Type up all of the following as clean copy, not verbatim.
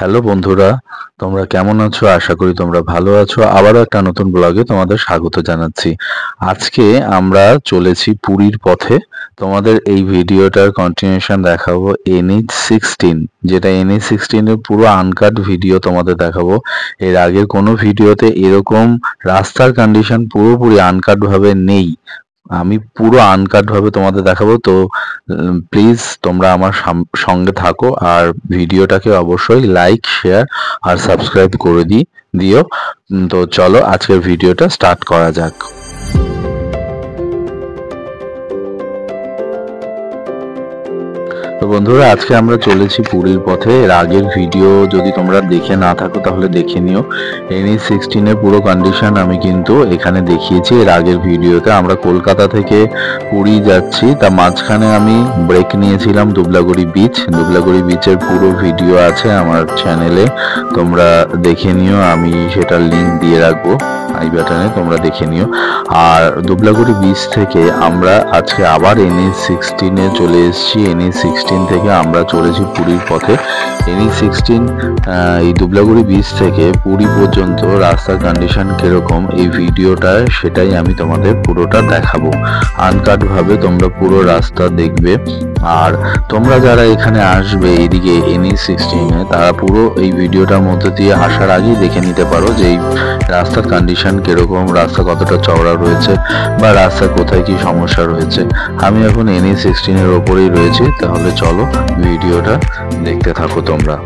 Hello বন্ধুরা, তোমরা কেমন আছো? আশা করি তোমরা ভালো আছো। আবারও একটা নতুন ব্লগে তোমাদের স্বাগত জানাচ্ছি। আজকে আমরা চলেছি পুরীর পথে। তোমাদের এই ভিডিওটার কন্টিনিউশন দেখাবো NH16, যেটা NH16 এর পুরো আনকাট ভিডিও তোমাদের দেখাবো। এর আগের কোনো ভিডিওতে এরকম রাস্তার কন্ডিশন পুরোপুরি আনকাট ভাবে নেই। আমি পুরো আনকাট ভাবে তোমাদের দেখাবো। তো প্লিজ তোমরা আমার সঙ্গে থাকো আর ভিডিওটাকে অবশ্যই লাইক, শেয়ার আর সাবস্ক্রাইব করে দিও। তো চলো আজকের ভিডিওটা স্টার্ট করা যাক। তো বন্ধুরা, আজকে আমরা চলেছি পুরীর পথে। এর আগের ভিডিও যদি তোমরা দেখে না থাকো তাহলে দেখে নিও। NH16 এর পুরো কন্ডিশন আমি কিন্তু এখানে দেখিয়েছি এর আগের ভিডিওতে। আমরা কলকাতা থেকে পুরী যাচ্ছি, তা মাঝখানে আমি ব্রেক নিয়েছিলাম দুবলাগুড়ি বিচ। দুবলাগুড়ি বিচের পুরো ভিডিও আছে আমার চ্যানেলে, তোমরা দেখে নিও। আমি সেটার লিঙ্ক দিয়ে রাখবো আই বাটনে, তোমরা দেখে নিও। আর দুবলাগুড়ি বিচ থেকে আমরা আজকে আবার NH16 এ চলে এসেছি। NH16 থেকে আমরা চলেছি পুরীর পথে। NH16 এই দুবলাগুড়ি বিচ থেকে পুরী পর্যন্ত রাস্তার কন্ডিশন কিরকম এই ভিডিওটায় সেটাই আমি তোমাদের পুরোটা দেখাবো। আনকাট ভাবে তোমরা পুরো রাস্তা দেখবে। আর তোমরা যারা এখানে আসবে এইদিকে NH16 এ, তারা পুরো এই ভিডিওটার মধ্যে দিয়ে আসার আগেই দেখে নিতে পারো যে এই রাস্তার কন্ডিশন কিরকম, রাস্তা কতটা চওড়া রয়েছে বা রাস্তার কোথায় কি সমস্যা রয়েছে। আমি এখন NH16 এর ওপরেই রয়েছি, তাহলে চলো ভিডিওটা দেখতে থাকো তোমরা।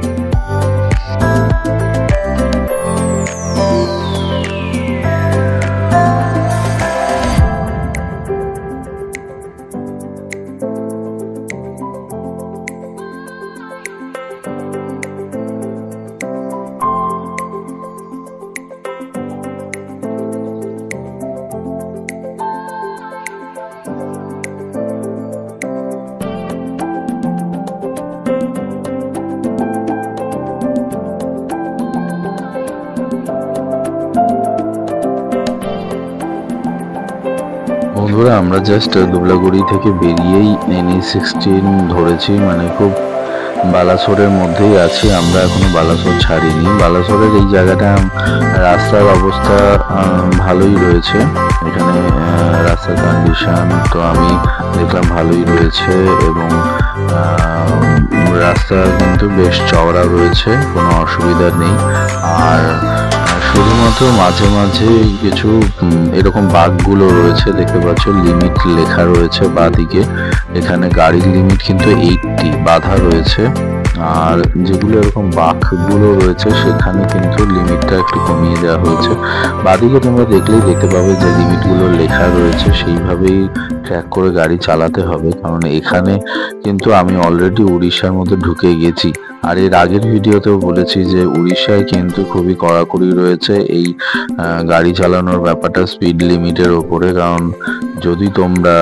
বন্ধুরা, আমরা জাস্ট দুবলাগুড়ি থেকে বেরিয়েই NH16 ধরেছি, মানে খুব বালাসোরের মধ্যেই আছি আমরা, এখনো বালাসোর ছাড়িনি। বালাসোরের এই জায়গাটা রাস্তার অবস্থা ভালোই রয়েছে। এখানে রাস্তার কন্ডিশন তো আমি দেখলাম ভালোই রয়েছে এবং রাস্তা কিন্তু বেশ চওড়া রয়েছে, কোনো অসুবিধা নেই। আর শুধুমাত্র মাঝে মাঝে কিছু এরকম বাঁকগুলো রয়েছে, দেখতে পাচ্ছ লিমিট লেখা রয়েছে বাঁদিকে। এখানে গাড়ির লিমিট কিন্তু 80 বাধা রয়েছে, আর যেগুলো এরকম বাঁকগুলো রয়েছে সেখানে কিন্তু লিমিটটা একটু কমিয়ে দেওয়া হয়েছে। বাঁদিকে তোমরা দেখলেই দেখতে পাবে যে লিমিটগুলো লেখা রয়েছে, সেইভাবেই ট্র্যাক করে গাড়ি চালাতে হবে। কারণ এখানে কিন্তু আমি অলরেডি উড়িষ্যার মধ্যে ঢুকে গেছি। আর এর আগের ভিডিওতেও বলেছি যে উড়িষ্যায় কিন্তু খুবই কড়াকড়ি রয়েছে এই গাড়ি চালানোর ব্যাপারটা স্পিড লিমিটের ওপরে। কারণ যদি তোমরা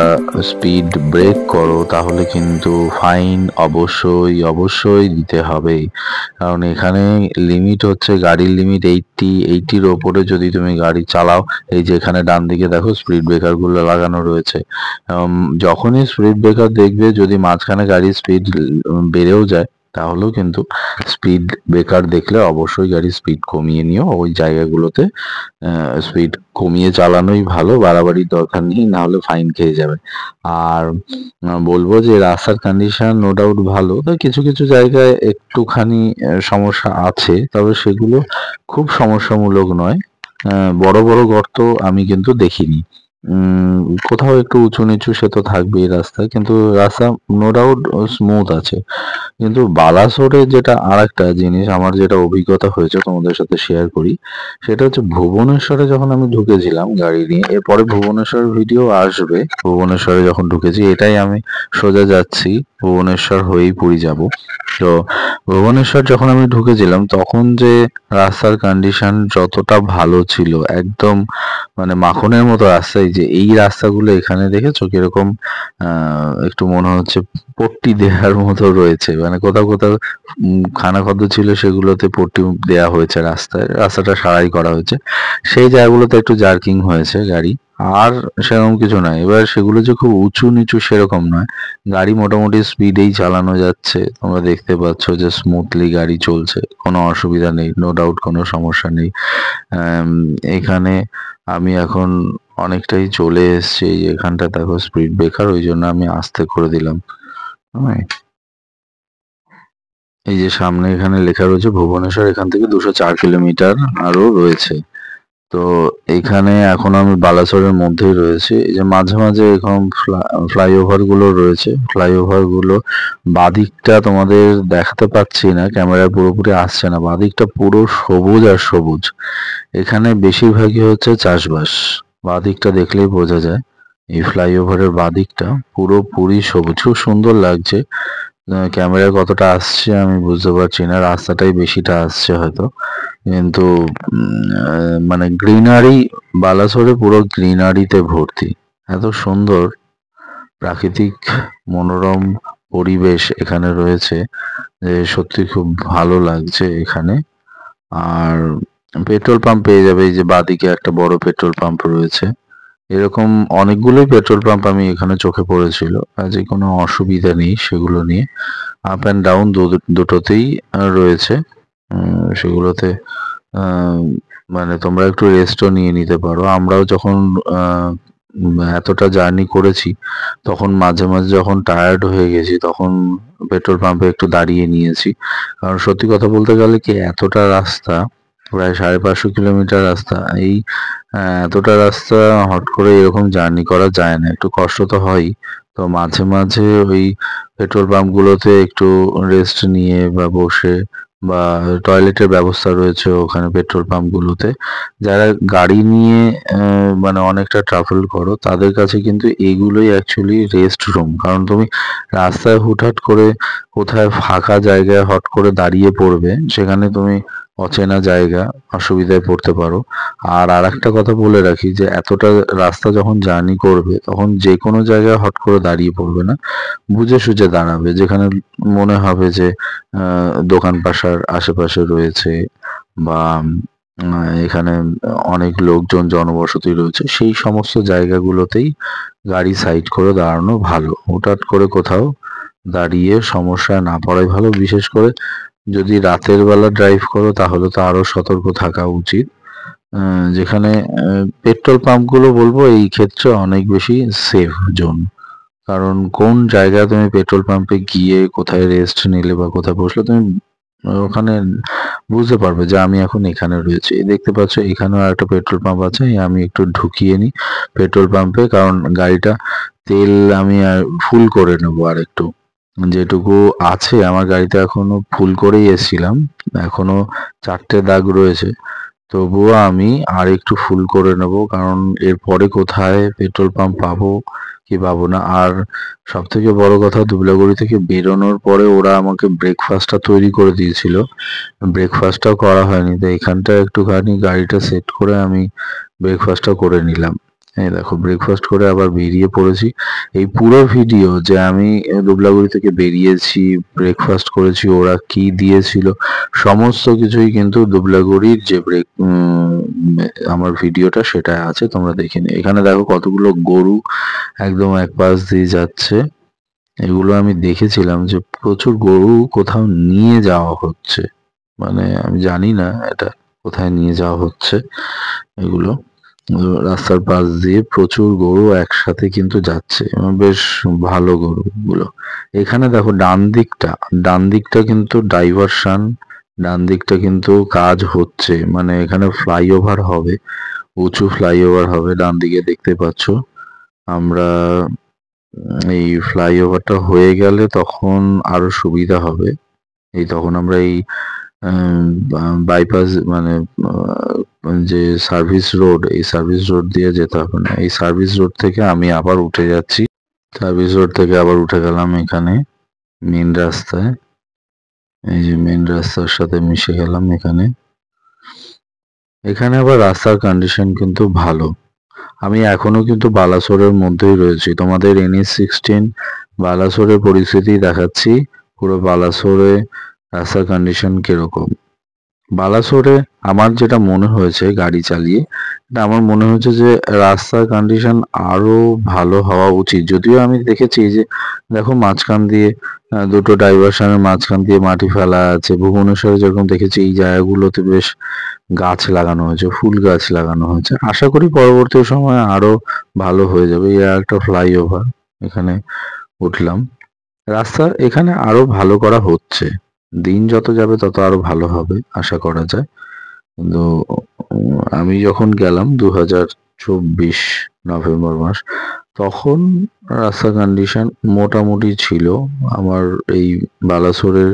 স্পিড ব্রেক করো তাহলে কিন্তু ফাইন অবশ্যই দিতে হবে। কারণ এখানে লিমিট হচ্ছে গাড়ির লিমিট 80-80-র ওপরে যদি তুমি গাড়ি চালাও। এই যে এখানে ডান দিকে দেখো স্পিড ব্রেকার গুলো লাগানো রয়েছে। যখনই স্পিড ব্রেকার দেখবে যদি মাঝখানে গাড়ির স্পিড বেড়েও যায়, তাহলেও কিন্তু স্পিড ব্রেকার দেখলে অবশ্যই গাড়ির স্পিড কমিয়ে নিও। ওই জায়গাগুলোতে স্পিড কমিয়ে চালানোই ভালো, বাড়াবাড়ির দরকার নেই, না হলে ফাইন খেয়ে যাবে। আর বলবো যে রাস্তার কন্ডিশন নো ডাউট ভালো, তো কিছু কিছু জায়গায় একটুখানি সমস্যা আছে, তবে সেগুলো খুব সমস্যামূলক নয়। বড় বড় গর্ত আমি কিন্তু দেখিনি। কোথাও একটু উঁচু নিচু সে তো থাকবেই রাস্তায়, কিন্তু রাস্তা নো ডাউট স্মুথ আছে। কিন্তু বালাসোরে যেটা আর একটা জিনিস আমার যেটা অভিজ্ঞতা হয়েছে তোমাদের সাথে শেয়ার করি, সেটা হচ্ছে ভুবনেশ্বরে যখন আমি ঢুকেছিলাম গাড়ি নিয়ে। এরপরে ভুবনেশ্বর ভিডিও আসবে। ভুবনেশ্বরে যখন ঢুকেছি, এটাই আমি সোজা যাচ্ছি, ভুবনেশ্বর হয়েই পুরী যাব। তো ভুবনেশ্বর যখন আমি ঢুকেছিলাম তখন যে রাস্তার কন্ডিশন যতটা ভালো ছিল, একদম মানে মাখনের মতো রাস্তা। যে এই রাস্তাগুলো এখানে দেখেছো কিরকম একটু মনে হচ্ছে পট্টি দেওয়ার মতো রয়েছে, মানে কোথাও কোথাও খানাখন্দ ছিল সেগুলোতে পট্টি দেওয়া হয়েছে, রাস্তাটা সারাই করা হয়েছে। সেই জায়গাগুলোতে একটু জার্কিং হয়েছে গাড়ি, আর সেরকম কিছু নয়। এবার সেগুলো যে খুব উঁচু নিচু সেরকম নয়, গাড়ি মোটামুটি স্পিডেই চালানো যাচ্ছে, তোমরা দেখতে পাচ্ছ যে স্মুথলি গাড়ি চলছে, কোনো অসুবিধা নেই, নো ডাউট কোনো সমস্যা নেই। এখানে আমি এখন অনেকটাই চলে এসেছি, এখানটা দেখো স্পিড ব্রেকার, ওই জন্য আমি আস্তে করে দিলাম। হ্যাঁ, এই যে সামনে এখানে লেখা রয়েছে ভুবনেশ্বর, এখান থেকে 204 কিলোমিটার আরো রয়েছে। তো এইখানে এখন আমি বালাসোরের মধ্যেই রয়েছি। এই যে মাঝে মাঝে এরকম ফ্লাইওভার গুলো রয়েছে, ফ্লাইওভার গুলো বাদিকটা তোমাদের দেখাতে পাচ্ছি না, ক্যামেরায় পুরোপুরি আসছে না, বাদিকটা পুরো সবুজ আর সবুজ। এখানে বেশিরভাগই হচ্ছে চাষবাস, বাদিকটা দেখলেই বোঝা যায়। এই ফ্লাইওভারের বাদিকটা পুরোপুরি সবুজ, খুব সুন্দর লাগছে। ক্যামেরায় কতটা আসছে আমি বুঝতে পারছি না, রাস্তাটাই বেশিটা আসছে হয়তো, কিন্তু মানে গ্রিনারি, বালাসোরে পুরো গ্রিনারিতে ভর্তি, এত সুন্দর প্রাকৃতিক মনোরম পরিবেশ এখানে রয়েছে যে সত্যি খুব ভালো লাগছে এখানে। আর পেট্রোল পাম্প পেয়ে যাবে, এই যে বাদিকে একটা বড় পেট্রোল পাম্প রয়েছে। এরকম অনেকগুলোই পেট্রোল পাম্প আমি এখানে চোখে পড়েছিল, কাজে কোনো অসুবিধা নেই সেগুলো নিয়ে। আপ অ্যান্ড ডাউন দুটোতেই রয়েছে। সেগুলোতে মানে তোমরা একটু রেস্টও নিয়ে নিতে পারো। আমরাও যখন এতটা জার্নি করেছি তখন মাঝে মাঝে যখন টায়ার্ড হয়ে গেছি তখন পেট্রোল পাম্পে একটু দাঁড়িয়ে নিয়েছি। কারণ সত্যি কথা বলতে গেলে কি, এতটা রাস্তা, প্রায় 550 কিলোমিটার রাস্তা, এই এতটা রাস্তা হট করে এরকম জার্নি করা যায় না, একটু কষ্ট তো হয়ই। তো মাঝে মাঝে ওই পেট্রোল পাম্প গুলোতে একটু রেস্ট নিয়ে বা বসে, বা টয়লেটের ব্যবস্থা রয়েছে ওখানে পেট্রোল পাম্প গুলোতে। যারা গাড়ি নিয়ে মানে অনেকটা ট্রাভেল করো তাদের কাছে কিন্তু এগুলোই অ্যাকচুয়ালি রেস্ট রুম। কারণ তুমি রাস্তায় হুটহাট করে কোথায় ফাঁকা জায়গায় হট করে দাঁড়িয়ে পড়বে, সেখানে তুমি অচেনা জায়গা, অসুবিধায় পড়তে পারো। আর আরেকটা কথা বলে রাখি যে এতটা রাস্তা যখন জার্নি করবে তখন যে কোনো জায়গায় হট করে দাঁড়িয়ে পড়বে না, বুঝে সুঝে দাঁড়াবে, যেখানে মনে হবে যে দোকান পাশার আশেপাশে রয়েছে বা এখানে অনেক লোকজন জনবসতি রয়েছে, সেই সমস্ত জায়গাগুলোতেই গাড়ি সাইড করে দাঁড়ানো ভালো। হুটহাট করে কোথাও দাঁড়িয়ে সমস্যায় না পড়াই ভালো, বিশেষ করে যদি রাতের বেলা ড্রাইভ করো তাহলে তো আরো সতর্ক থাকা উচিত। যেখানে পেট্রোল পাম্প গুলো বলবো এই ক্ষেত্রে অনেক বেশি সেফ জোন। কারণ কোন জায়গায় তুমি পেট্রোল পাম্পে গিয়ে কোথায় রেস্ট নিলে বা কোথায় বসলে তুমি ওখানে বুঝতে পারবে যে আমি এখন এখানে রয়েছি। দেখতে পাচ্ছ এখানেও একটা পেট্রোল পাম্প আছে, আমি একটু ঢুকিয়ে নিই পেট্রোল পাম্পে, কারণ গাড়িটা তেল আমি ফুল করে নেবো আর একটু, যেটুকু আছে আমার গাড়িতে এখনো ফুল করেই এসেছিলাম, এখনো 4টে দাগ রয়েছে, তবুও আমি আর একটু ফুল করে নেব, কারণ এরপরে কোথায় পেট্রোল পাম্প পাবো কি পাবো না। আর সব থেকে বড় কথা, দুবলাগুড়ি থেকে বেরোনোর পরে ওরা আমাকে ব্রেকফাস্টটা তৈরি করে দিয়েছিল, ব্রেকফাস্টটাও করা হয়নি, তো এখানটা একটুখানি গাড়িটা সেট করে আমি ব্রেকফাস্টটা করে নিলাম। এই দেখো ব্রেকফাস্ট করে আবার বেরিয়ে পড়েছি। এই পুরো ভিডিও যে আমি দুবলাগুড়ি থেকে বেরিয়েছি, ব্রেকফাস্ট করেছি, ওরা কি দিয়েছিল, সমস্ত কিছুই কিন্তু দুবলাগুড়ির যে আমার ভিডিওটা সেটা আছে, তোমরা দেখে নিও। এখানে দেখো কতগুলো গরু একদম এক পাশ দিয়ে যাচ্ছে, এগুলো আমি দেখেছিলাম যে প্রচুর গরু কোথাও নিয়ে যাওয়া হচ্ছে, মানে আমি জানি না এটা কোথায় নিয়ে যাওয়া হচ্ছে। এগুলো রাস্তার পাশ দিয়ে প্রচুর গরু একসাথে কিন্তু যাচ্ছে এবং বেশ ভালো গরুগুলো। এখানে দেখো ডান দিকটা কিন্তু ডাইভারশন, ডান দিকটা কিন্তু কাজ হচ্ছে, মানে এখানে ফ্লাইওভার হবে, উঁচু ফ্লাইওভার হবে ডান দিকে দেখতে পাচ্ছ। আমরা এই ফ্লাইওভারটা হয়ে গেলে তখন আরো সুবিধা হবে, এই তখন আমরা এই বাইপাস মানে যে সার্ভিস রোড, এই সার্ভিস রোড দিয়ে যেতে হবে না, এই সার্ভিস রোড থেকে আমি আবার উঠে যাচ্ছি, সার্ভিস রোড থেকে আবার উঠে গেলাম এখানে মেন রাস্তায়, এই যে মেন রাস্তার সাথে মিশে গেলাম এখানে। এখানে আবার রাস্তার কন্ডিশন কিন্তু ভালো। আমি এখনো কিন্তু বালাসোরের মধ্যেই রয়েছি, তোমাদের NH16 বালাসোরের পরিস্থিতি দেখাচ্ছি, পুরো বালাসোরে রাস্তার কন্ডিশন কিরকম। বালাসোরে আমার যেটা মনে হয়েছে গাড়ি চালিয়ে, এটা আমার মনে হচ্ছে যে রাস্তার কন্ডিশন আরো ভালো হওয়া উচিত। যদিও আমি দেখেছি যে দেখো মাঝখান দিয়ে দুটো ডাইভারশনের মাঝখান দিয়ে মাটি ফেলা আছে। ভুবনেশ্বরে যেরকম দেখেছি এই জায়গাগুলোতে বেশ গাছ লাগানো হয়েছে, ফুল গাছ লাগানো হয়েছে। আশা করি পরবর্তী সময়ে আরো ভালো হয়ে যাবে। এই একটা ফ্লাইওভার, এখানে উঠলাম। রাস্তা এখানে আরো ভালো করা হচ্ছে, দিন যত যাবে তত আরো ভালো হবে আশা করা যায়। কিন্তু আমি যখন গেলাম 2024 নভেম্বর মাস, তখন রাস্তার কন্ডিশন মোটামুটি ছিল। আমার এই বালাসোরের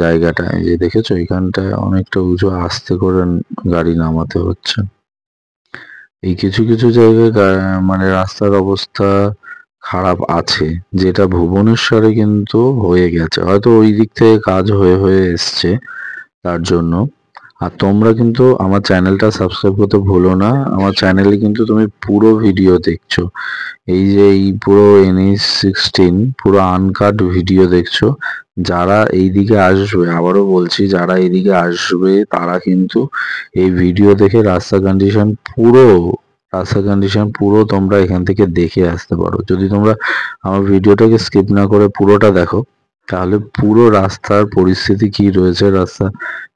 জায়গাটা এই যে দেখেছো, এখানটায় অনেকটা উঁচু, আস্তে করে গাড়ি নামাতে হচ্ছে। এই কিছু কিছু জায়গায় মানে রাস্তার অবস্থা খারাপ আছে, যেটা ভুবনেশ্বরে কিন্তু হয়ে গেছে, হয়তো ওই দিক থেকে কাজ হয়ে হয়ে এসছে তার জন্য। আর তোমরা কিন্তু আমার চ্যানেলটা সাবস্ক্রাইব করতে ভুলো না। আমার চ্যানেলে কিন্তু তুমি পুরো ভিডিও দেখছো, এই যে এই পুরো NH16 পুরো আনকাট ভিডিও দেখছো। যারা এইদিকে আসবে, আবারও বলছি, যারা এইদিকে আসবে তারা কিন্তু এই ভিডিও দেখে রাস্তা কন্ডিশন পুরো তোমরা এখান থেকে দেখে আসতে পারো। যদি তোমরা আমার ভিডিওটাকে স্কিপ না করে পুরোটা দেখো, তাহলে পুরো রাস্তার পরিস্থিতি কি রয়েছে, রাস্তা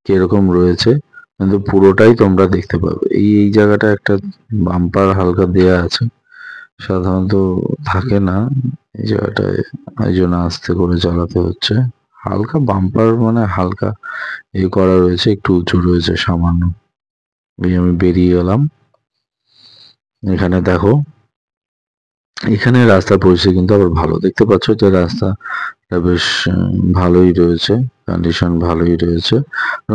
কিরকম রয়েছে, কিন্তু পুরোটাই তোমরা দেখতে পাবে। এই জায়গাটা একটা বাম্পার হালকা দেয়া আছে, সাধারণত থাকে না এই জায়গাটায়, এই জন্য আস্তে করে চালাতে হচ্ছে। হালকা বাম্পার মানে হালকা করা রয়েছে, একটু উঁচু রয়েছে সামান্য। আমি বেরিয়ে গেলাম। এখানে দেখো, এখানে রাস্তার পরিস্থিতি কিন্তু আবার ভালো, দেখতে পাচ্ছ যে রাস্তাটা বেশ ভালোই রয়েছে, কন্ডিশন ভালোই রয়েছে।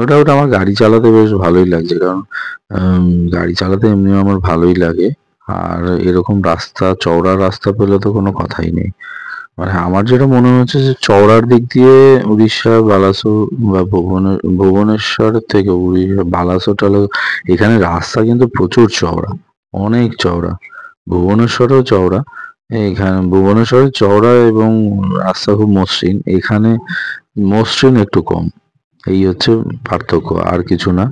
ওটা আমার গাড়ি চালাতে বেশ ভালোই লাগছে, কারণ গাড়ি চালাতে এমনিও আমার ভালোই লাগে। আর এরকম রাস্তা, চওড়া রাস্তা পেলে তো কোনো কথাই নেই। মানে আমার যেটা মনে হচ্ছে যে চওড়ার দিক দিয়ে উড়িষ্যা বালাসোর বা ভুবনেশ্বর থেকে বালাসোর এখানে রাস্তা কিন্তু প্রচুর চওড়া, অনেক চওড়া। ভুবনেশ্বরেও চওড়া, এখানে ভুবনেশ্বরে চওড়া এবং রাস্তা খুব মসৃণ, এখানে মসৃণ একটু কম। এই হচ্ছে পার্থক্য, আর কিছু না।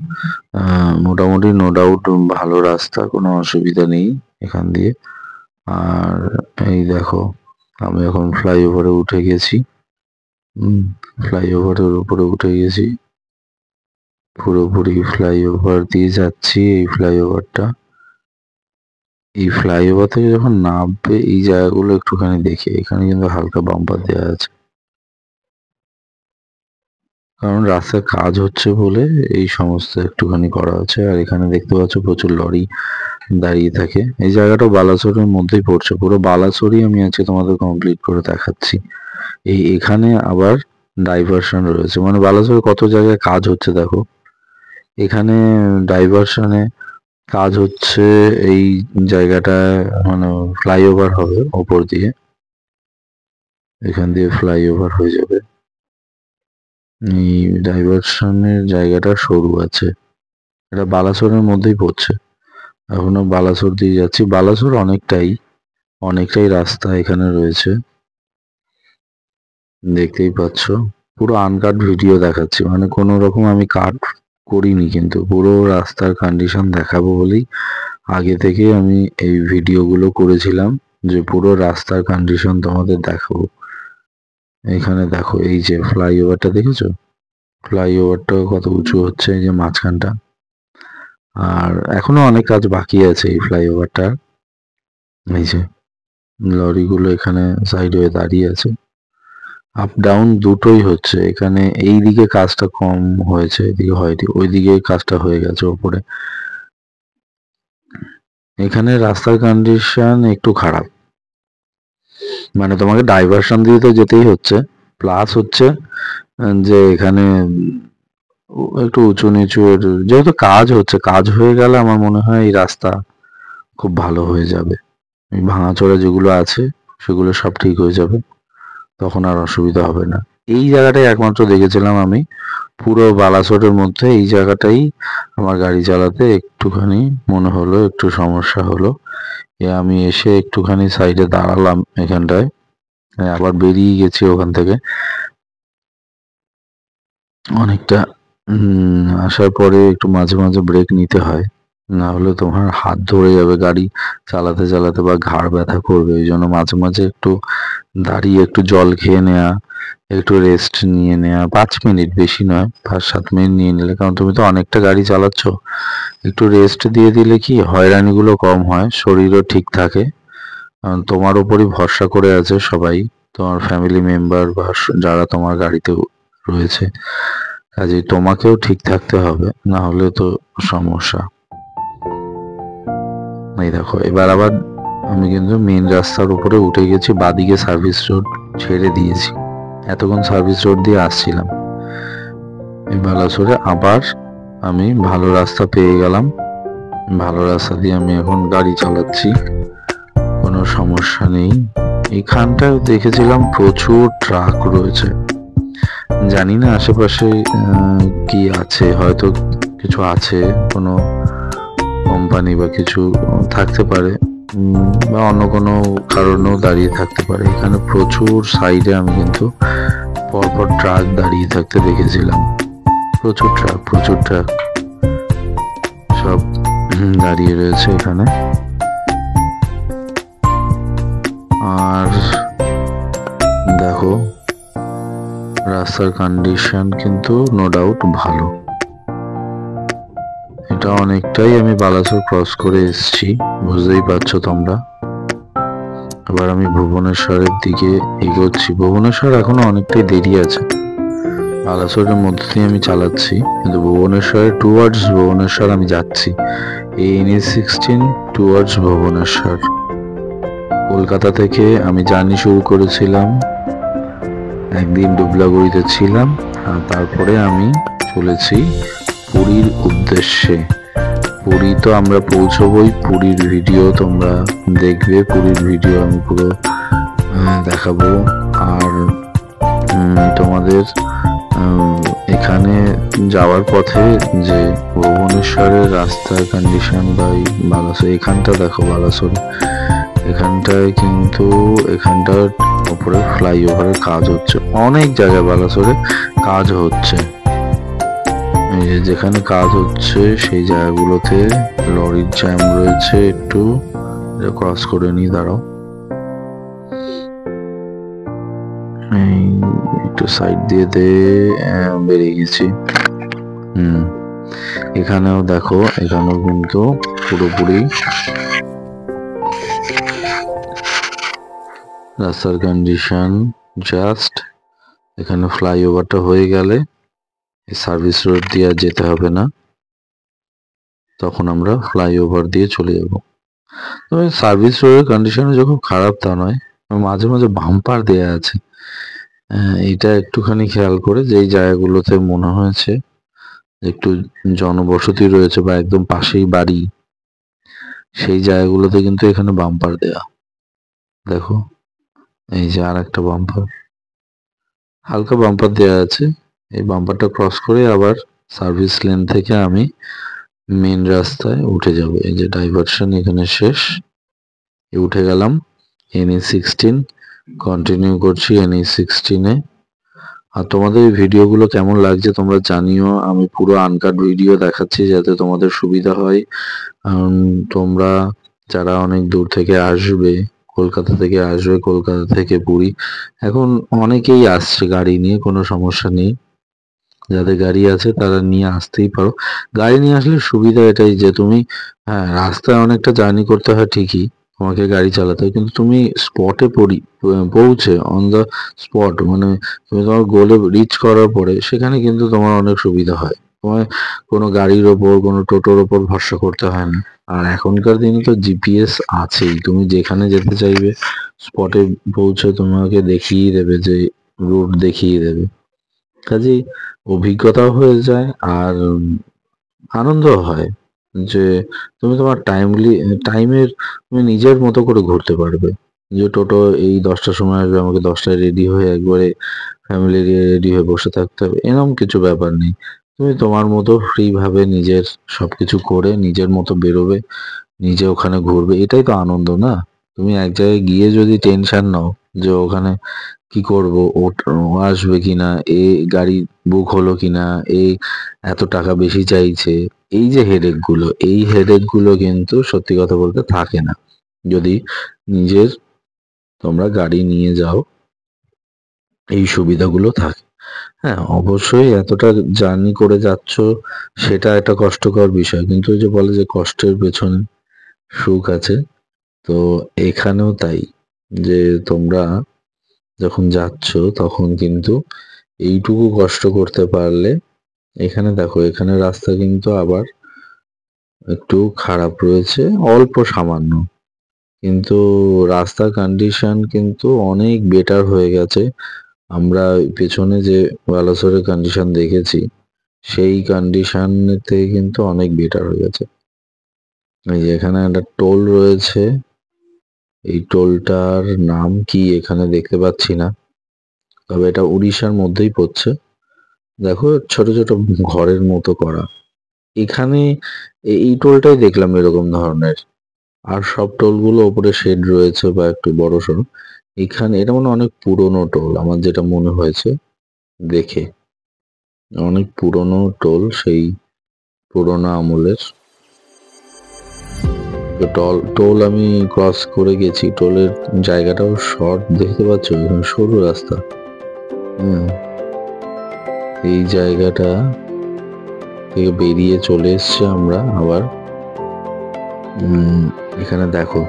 মোটামুটি নো ডাউট ভালো রাস্তা, কোনো অসুবিধা নেই এখান দিয়ে। আর এই দেখো, আমি এখন ফ্লাইওভারে উঠে গেছি। ফ্লাইওভারের উপরে উঠে গেছি, পুরোপুরি ফ্লাইওভার দিয়ে যাচ্ছি। এই ফ্লাইওভার থেকে যখন নামবে, এই জায়গাগুলো একটুখানি দেখে, এখানে কিন্তু হালকা বাম্পার দেওয়া আছে, কারণ রাস্তায় কাজ হচ্ছে বলে এই সমস্ত একটুখানি করা আছে। আর এখানে দেখতে পাচ্ছ প্রচুর লরি দাঁড়িয়ে থাকে। এই জায়গাটা বালাসোরের মধ্যেই পড়ছে, পুরো বালাসোরই আমি আজকে তোমাদের কমপ্লিট করে দেখাচ্ছি। এখানে আবার ডাইভারশন রয়েছে, মানে বালাসোরে কত জায়গায় কাজ হচ্ছে দেখো। এখানে ডাইভারশনে কাজ হচ্ছে, এই জায়গাটায় মানে ফ্লাইওভার হবে ওপর দিয়ে, এখান দিয়ে ফ্লাইওভার হয়ে যাবে। এই ডাইভারশনের জায়গাটা সরু আছে, এটা বালাসোরের মধ্যেই পড়ছে। এখনো বালাসোর দিয়ে যাচ্ছি, বালাসোর অনেকটাই রাস্তা এখানে রয়েছে, দেখতেই পাচ্ছ। পুরো আনকাট ভিডিও দেখাচ্ছি, মানে কোনো রকম আমি কাট করিনি, কিন্তু পুরো রাস্তার কন্ডিশন দেখাবো বলেই আগে থেকে আমি এই ভিডিওগুলো করেছিলাম, যে পুরো রাস্তার কন্ডিশন তোমাদের দেখাবো। এখানে দেখো, এই যে ফ্লাইওভারটা দেখেছো, ফ্লাইওভারটা কত উঁচু হচ্ছে, এই যে মাঝখানটা। আর এখনো অনেক কাজ বাকি আছে এই ফ্লাইওভারটা। এই যে লরিগুলো এখানে সাইড হয়ে দাঁড়িয়ে আছে, আপ ডাউন দুটোই হচ্ছে। এখানে এই দিকে কাজটা কম হয়েছে, এদিকে হয়নি, ওইদিকে কাজটা হয়ে গেছে ওপরে। এখানে রাস্তার কন্ডিশন একটু খারাপ, মানে তোমাকে ডাইভারশন দিয়ে তো যেতেই হচ্ছে, প্লাস হচ্ছে যে এখানে একটু উঁচু নিচু, যেহেতু কাজ হচ্ছে, কাজ হয়ে গেলে আমার মনে হয় এই রাস্তা খুব ভালো হয়ে যাবে। ভাঙাচোরা যেগুলো আছে সেগুলো সব ঠিক হয়ে যাবে, তখন আর অসুবিধা হবে না। এই জায়গাটাই একমাত্র দেখেছিলাম আমি পুরো বালাসোরের মধ্যে, এই জায়গাটাই আমার গাড়ি চালাতে একটুখানি মনে হলো একটু সমস্যা হলো। আমি এসে একটুখানি সাইডে দাঁড়ালাম এখানটায়, আবার বেরিয়ে গেছি ওখান থেকে। অনেকটা আসার পরে একটু মাঝে মাঝে ব্রেক নিতে হয়, না হলে তোমার হাত ধরে যাবে গাড়ি চালাতে চালাতে বা ঘাড় ব্যথা করবে। এই জন্য মাঝে মাঝে একটু দাঁড়িয়ে একটু জল খেয়ে নেওয়া, একটু রেস্ট নিয়ে নেওয়া, 5 মিনিট বেশি নয়, 5-7 মিনিট নিয়ে নিলে, কারণ তুমি তো অনেকটা গাড়ি চালাচ্ছ, একটু রেস্ট দিয়ে দিলে কি হয়রানিগুলো কম হয়, শরীরও ঠিক থাকে। তোমার উপরই ভরসা করে আছে সবাই, তোমার ফ্যামিলি মেম্বার বা যারা তোমার গাড়িতে রয়েছে, কাজেই তোমাকেও ঠিক থাকতে হবে, না হলে তো সমস্যা। এই দেখো এবার আবার আমি কিন্তু মেন রাস্তার উপরে উঠে গেছি, বাদিকে সার্ভিস রোড ছেড়ে দিয়েছি, এতক্ষণ সার্ভিস রোড দিয়ে আসছিলাম। এই বালাসোরে আবার আমি ভালো রাস্তা পেয়ে গেলাম, ভালো রাস্তা দিয়ে আমি এখন গাড়ি চালাচ্ছি, কোনো সমস্যা নেই। এখানটায় দেখেছিলাম প্রচুর ট্রাক রয়েছে, জানি না আশেপাশে কি আছে, হয়তো কিছু আছে, কোনো কোম্পানি বা কিছু থাকতে পারে, বা অন্য কোনো কারণেও দাঁড়িয়ে থাকতে পারে। এখানে প্রচুর সাইডে আমি কিন্তু পরপর ট্রাক দাঁড়িয়ে থাকতে দেখেছিলাম, প্রচুর ট্রাক সব দাঁড়িয়ে রয়েছে এখানে। আর দেখো রাস্তার কন্ডিশন কিন্তু নো ডাউট ভালো। এটা অনেকটাই আমি বালাসোর ক্রস করে এসেছি, বুঝতেই পারছো তোমরা। এবার আমি ভুবনেশ্বরের দিকে এগোচ্ছি। ভুবনেশ্বর এখনো অনেকটাই দেরি আছে, বালাসোরের মধ্যে দিয়ে আমি চালাচ্ছি, কিন্তু ভুবনেশ্বরের টুয়ার্ডস ভুবনেশ্বর আমি যাচ্ছি। এই NH16 টুয়ার্ডস ভুবনেশ্বর। কলকাতা থেকে আমি জার্নি শুরু করেছিলাম, একদিন ডুবলাগুড়িতে ছিলাম, আর তারপরে আমি চলেছি পুরীর উদ্দেশ্যে। পুরী তো আমরা পৌঁছবই, পুরীর ভিডিও তোমরা দেখবে, পুরীর ভিডিও আমি পুরো দেখাবো। আর তোমাদের এখানে যাওয়ার পথে যে ভুবনেশ্বরের রাস্তার কন্ডিশন বা বালাসোর, এখানটা দেখো বালাসোর, এখানটায় কিন্তু এখানটার উপরে ফ্লাইওভারের কাজ হচ্ছে, অনেক জায়গায় বালাসোরে কাজ হচ্ছে। এই যে যেখানে কাজ হচ্ছে সেই জায়গাগুলোতে লরির জ্যাম রয়েছে, একটু ক্রস করে নি, দাঁড়াও, একটু সাইড দিয়ে বেরিয়ে গেছি। এখানেও দেখো, এখানেও কিন্তু পুরোপুরি রাস্তার কন্ডিশন জাস্ট। এখানে ফ্লাইওভারটা হয়ে গেলে সার্ভিস রোড দিয়ে আর যেতে হবে না, তখন আমরা ফ্লাইওভার দিয়ে চলে যাব। তবে সার্ভিস রোডের কন্ডিশন যখন খারাপ তা নয়, মাঝে মাঝে বাম্পার দেয়া আছে, এটা একটুখানি খেয়াল করে, যেই জায়গাগুলোতে মনে হয়েছে একটু জনবসতি রয়েছে বা একদম পাশেই বাড়ি, সেই জায়গাগুলোতে কিন্তু এখানে বাম্পার দেয়া। দেখো এই যে আর একটা বাম্পার, হালকা বাম্পার দেয়া আছে। এই বাম্পারটা ক্রস করে আবার সার্ভিস লেন থেকে আমি মেন রাস্তায় উঠে যাব। এই যে ডাইভারশন এখানে শেষ, উঠে গেলাম NH16, কন্টিনিউ করছি NH16-এ। আর তোমাদের এই ভিডিওগুলো কেমন লাগছে তোমরা জানিও, আমি পুরো আনকাট ভিডিও দেখাচ্ছি যাতে তোমাদের সুবিধা হয়। তোমরা যারা অনেক দূর থেকে আসবে, কলকাতা থেকে আসবে, কলকাতা থেকে পুরী, এখন অনেকেই আসছে গাড়ি নিয়ে, কোনো সমস্যা নেই, যাদের গাড়ি আছে তারা নিয়ে আসতেই পারো। গাড়ি নিয়ে আসলে সুবিধা এটাই যে তুমি, হ্যাঁ রাস্তায় অনেকটা জার্নি করতে হয় ঠিকই, তোমাকে গাড়ি চালাতে হয়, কিন্তু তুমি স্পটে পৌঁছে অন দ্য স্পট, মানে তুমি তোমার গোলে রিচ করার পরে সেখানে কিন্তু তোমার অনেক সুবিধা হয়, তোমার কোনো গাড়ির ওপর, কোনো টোটোর ওপর ভরসা করতে হয় না। আর এখনকার দিনে তো GPS আছেই, তুমি যেখানে যেতে চাইবে স্পটে পৌঁছে তোমাকে দেখিয়ে দেবে, যে রুট দেখিয়ে দেবে। কাজেই অভিজ্ঞতাও হয়ে যায়, আর আনন্দ হয় যে তুমি তোমার টাইমের তুমি নিজের মতো করে ঘুরতে পারবে। যে টোটো এই 10টার সময় আসবে, আমাকে 10টায় রেডি হয়ে একবারে ফ্যামিলি রেডি হয়ে বসে থাকতে হবে, এরকম কিছু ব্যাপার নেই। তুমি তোমার মতো ফ্রি ভাবে নিজের সবকিছু করে নিজের মতো বেরোবে, নিজে ওখানে ঘুরবে, এটাই তো আনন্দ না? তুমি এক জায়গায় গিয়ে যদি টেনশন নাও যে ওখানে কি করব, ও আসবে কিনা, এ গাড়ি বুক হলো কিনা, এ এত টাকা বেশি চাইছে, এই যে হেডেক গুলো, এই হেডেক গুলো কিন্তু সত্যি কথা বলতে থাকে না যদি নিজের তোমরা গাড়ি নিয়ে যাও, এই সুবিধাগুলো থাকে। হ্যাঁ, অবশ্যই এতটা জার্নি করে যাচ্ছ সেটা একটা কষ্টকর বিষয়, কিন্তু ওই যে বলে যে কষ্টের পেছনে সুখ আছে, তো এখানেও তাই, যে তোমরা যখন যাচ্ছ তখন কিন্তু এইটুকু কষ্ট করতে পারলে, এখানে দেখো এখানে রাস্তা কিন্তু আবার একটু খারাপ রয়েছে, অল্প সামান্য, কিন্তু রাস্তার কন্ডিশন কিন্তু অনেক বেটার হয়ে গেছে। আমরা পেছনে যে বালাসোরের কন্ডিশন দেখেছি সেই কন্ডিশনতে কিন্তু অনেক বেটার হয়ে গেছে। এই যে এখানে একটা টোল রয়েছে, এই টোলটার নাম কি এখানে দেখতে পাচ্ছি না, তবে এটা উড়িষ্যার মধ্যেই পড়ছে। দেখো ছোট ছোট ঘরের মতো করা, এখানে এই টোলটাই দেখলাম এরকম ধরনের, আর সব টোলগুলো ওপরে শেড রয়েছে বা একটু বড় সড়ো। এখানে এটা মনে হয় অনেক পুরনো টোল, আমার যেটা মনে হয়েছে দেখে, অনেক পুরনো টোল, সেই পুরোনো আমলের। তো টোল আমি ক্রস করে গেছি, টোলের জায়গাটাও শর্ট দেখতে পাচ্ছ, এখানে সরু রাস্তা। এই জায়গাটা থেকে বেরিয়ে চলে এসছে আমরা আবার। এখানে দেখো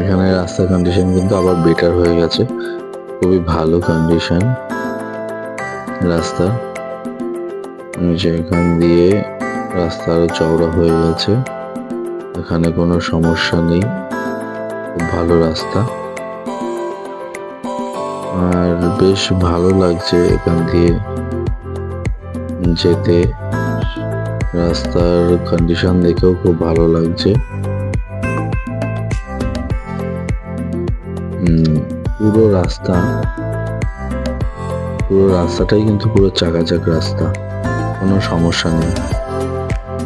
এখানে রাস্তার কন্ডিশন কিন্তু আবার বেটার হয়ে গেছে, খুবই ভালো কন্ডিশন রাস্তা। এখান দিয়ে রাস্তা আরো চওড়া হয়ে গেছে, এখানে কোনো সমস্যা নেই, খুব ভালো রাস্তা, আর বেশ ভালো লাগছে এখান দিয়ে যেতে, রাস্তার কন্ডিশন দেখেও খুব ভালো লাগছে। পুরো রাস্তাটাই কিন্তু পুরো চাকাচাক রাস্তা, কোনো সমস্যা নেই।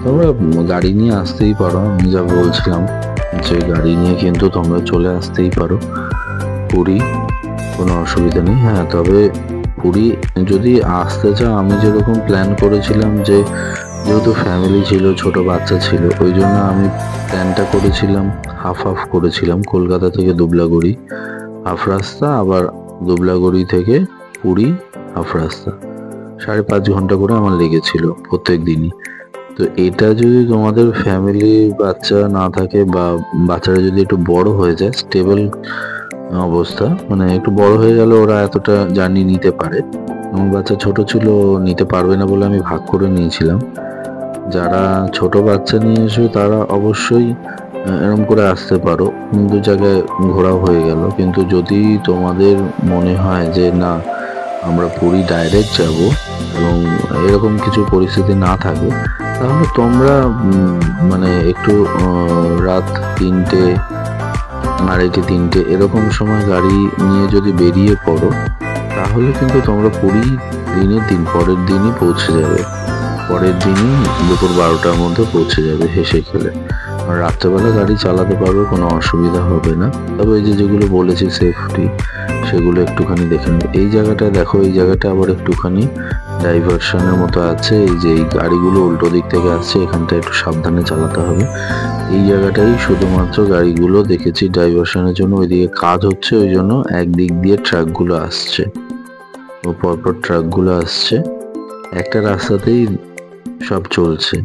তোমরা গাড়ি নিয়ে আসতেই পারো, আমি যা বলছিলাম যে গাড়ি নিয়ে কিন্তু তোমরা চলে আসতেই পারো পুরী, কোনো অসুবিধা নেই। হ্যাঁ, তবে পুরী যদি আসতে চাও, আমি যেরকম প্ল্যান করেছিলাম, যে যেহেতু ফ্যামিলি ছিল, ছোট বাচ্চা ছিল, ওই জন্য আমি প্ল্যানটা করেছিলাম হাফ হাফ করেছিলাম, কলকাতা থেকে দুবলাগুড়ি হাফ রাস্তা, আবার দুবলাগুড়ি থেকে পুরী হাফ রাস্তা, 5.5 ঘন্টা করে আমার লেগেছিল প্রত্যেক দিনই। তো এটা যদি তোমাদের ফ্যামিলি বাচ্চা না থাকে, বা বাচ্চারা যদি একটু বড় হয়ে যায়, স্টেবল অবস্থা, মানে একটু বড় হয়ে গেলে ওরা এতটা জার্নি নিতে পারে, আমার বাচ্চা ছোট ছিল, নিতে পারবে না বলে আমি ভাগ করে নিয়েছিলাম। যারা ছোট বাচ্চা নিয়ে এসো তারা অবশ্যই এরকম করে আসতে পারো, দু জায়গায় ঘোরাও হয়ে গেল। কিন্তু যদি তোমাদের মনে হয় যে না আমরা পুরী ডাইরেক্ট যাব এবং এরকম কিছু পরিস্থিতি না থাকে, তাহলে তোমরা মানে একটু রাত 3টে, 2:30, 3টে এরকম সময় গাড়ি নিয়ে যদি বেরিয়ে পড়ো, তাহলে কিন্তু তোমরা পুরী পরের দিনই পৌঁছে যাবে, পরের দিনই দুপুর 12টার মধ্যে পৌঁছে যাবে হেসে খেলে। আর রাত্রেবেলা গাড়ি চালাতে পারবে, কোনো অসুবিধা হবে না। তবে এই যেগুলো বলেছি সেফটি, সেগুলো একটুখানি দেখে নেবে। এই জায়গাটা দেখো, এই জায়গাটা আবার একটুখানি ডাইভারশনের মতো আছে, এই যে এই গাড়িগুলো উল্টো দিক থেকে আসছে, এখানটা একটু সাবধানে চালাতে হবে। এই জায়গাটাই শুধুমাত্র গাড়িগুলো দেখেছি ডাইভারশনের জন্য, ওইদিকে কাজ হচ্ছে, ওই জন্য একদিক দিয়ে ট্রাকগুলো আসছে, ও পরপর ট্রাকগুলো আসছে, একটা রাস্তাতেই সব চলছে।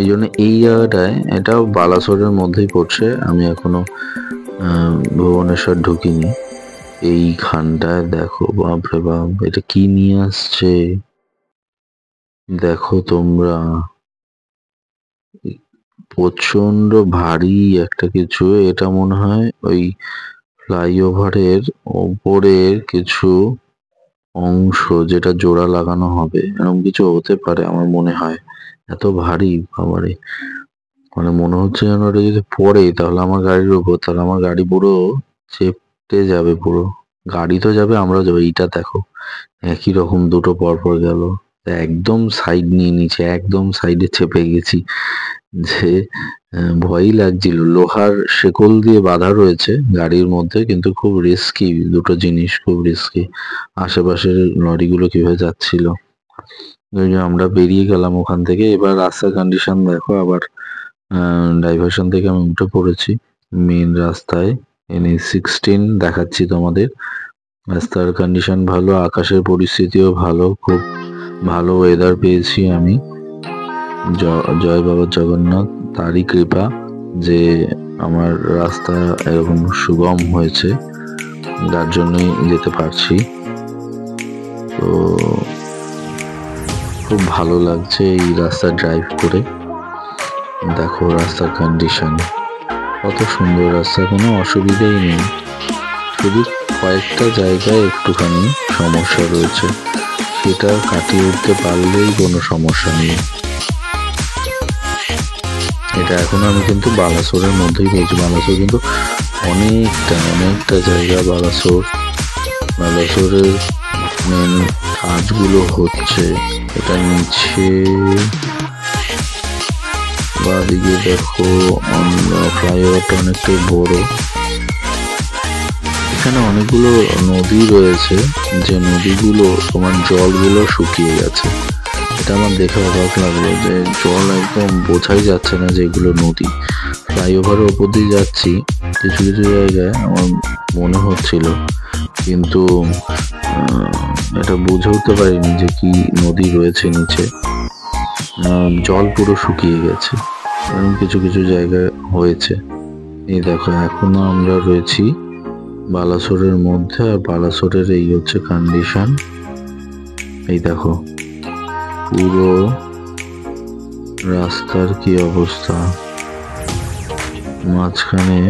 এই জন্য এই জায়গাটায়, এটাও বালাসোরের মধ্যেই পড়ছে, আমি এখনো ভুবনেশ্বর ঢুকিনি। এইখানটায় দেখো, বাপরে বাপ, এটা কি নিয়ে আসছে দেখো তোমরা, প্রচন্ড ভারী একটা কিছু, এটা মনে হয় ওই ফ্লাইওভারের ওপরের কিছু অংশ, যেটা জোড়া লাগানো হবে, এরকম কিছু হতে পারে আমার মনে হয়, এত ভারী বাবারে, মানে মনে হচ্ছে যেন ওটা যদি পড়ে তাহলে আমার গাড়ির উপর, তাহলে আমার গাড়ি পুরো চেপটে যাবে, পুরো গাড়ি তো যাবে, আমরা যাবো। এইটা দেখো একই রকম দুটো পরপর গেল, একদম সাইড নিয়ে নিচে, একদম সাইডে চেপে গেছি, যে ভয়ই লাগছিল। লোহার শেকল দিয়ে বাঁধা রয়েছে গাড়ির মধ্যে, কিন্তু খুব রিস্কি, দুটো জিনিস খুব রিস্কি। আশেপাশের লরিগুলো কিভাবে যাচ্ছিল। ওই যে আমরা বেরিয়ে গেলাম ওখান থেকে। এবার রাস্তার কন্ডিশন দেখো আবার। ডাইভারশন থেকে আমি উঠে পড়েছি মেন রাস্তায়। NH-16 দেখাচ্ছি তোমাদের। রাস্তার কন্ডিশন ভালো, আকাশের পরিস্থিতিও ভালো, খুব ভালো ওয়েদার পেয়েছি আমি। জয় বাবা জগন্নাথ, তারই কৃপা যে আমার রাস্তা এরকম সুগম হয়েছে, যার জন্যই যেতে পারছি। তো খুব ভালো লাগছে এই রাস্তা ড্রাইভ করে। দেখো রাস্তার কন্ডিশন কত সুন্দর, রাস্তা কোনো অসুবিধাই নেই, শুধু কয়েকটা জায়গায় একটুখানি সমস্যা রয়েছে, সেটা কাটিয়ে উঠতে পারলেই কোনো সমস্যা নেই। এটা এখন আমি কিন্তু বালাসোরের মধ্যেই বলছি। বালাসোর কিন্তু অনেকটা জায়গা। বালাসোরের মেন কাজগুলো হচ্ছে। এটা নিচে বাদিকে দেখো, ফ্লাইওভারটা অনেকটাই বড়। এখানে অনেকগুলো নদী রয়েছে, যে নদীগুলো তোমার জলগুলো শুকিয়ে গেছে। এটা আমার দেখে অবাক লাগলো যে জল একদম বোঝাই যাচ্ছে না যে এগুলো নদী। ফ্লাইওভারের ওপর দিয়ে যাচ্ছি, কিছু কিছু জায়গায় আমার মনে হচ্ছিল, কিন্তু এটা বুঝে উঠতে পারিনি যে কি নদী রয়েছে নিচে। জল পুরো শুকিয়ে গেছে, এরকম কিছু কিছু জায়গায় হয়েছে। এই দেখো এখনো আমরা রয়েছি বালাসোরের মধ্যে, আর বালাসোরের এই হচ্ছে কন্ডিশন। এই দেখো পুরো রাস্তার কি অবস্থা। মাঝখানে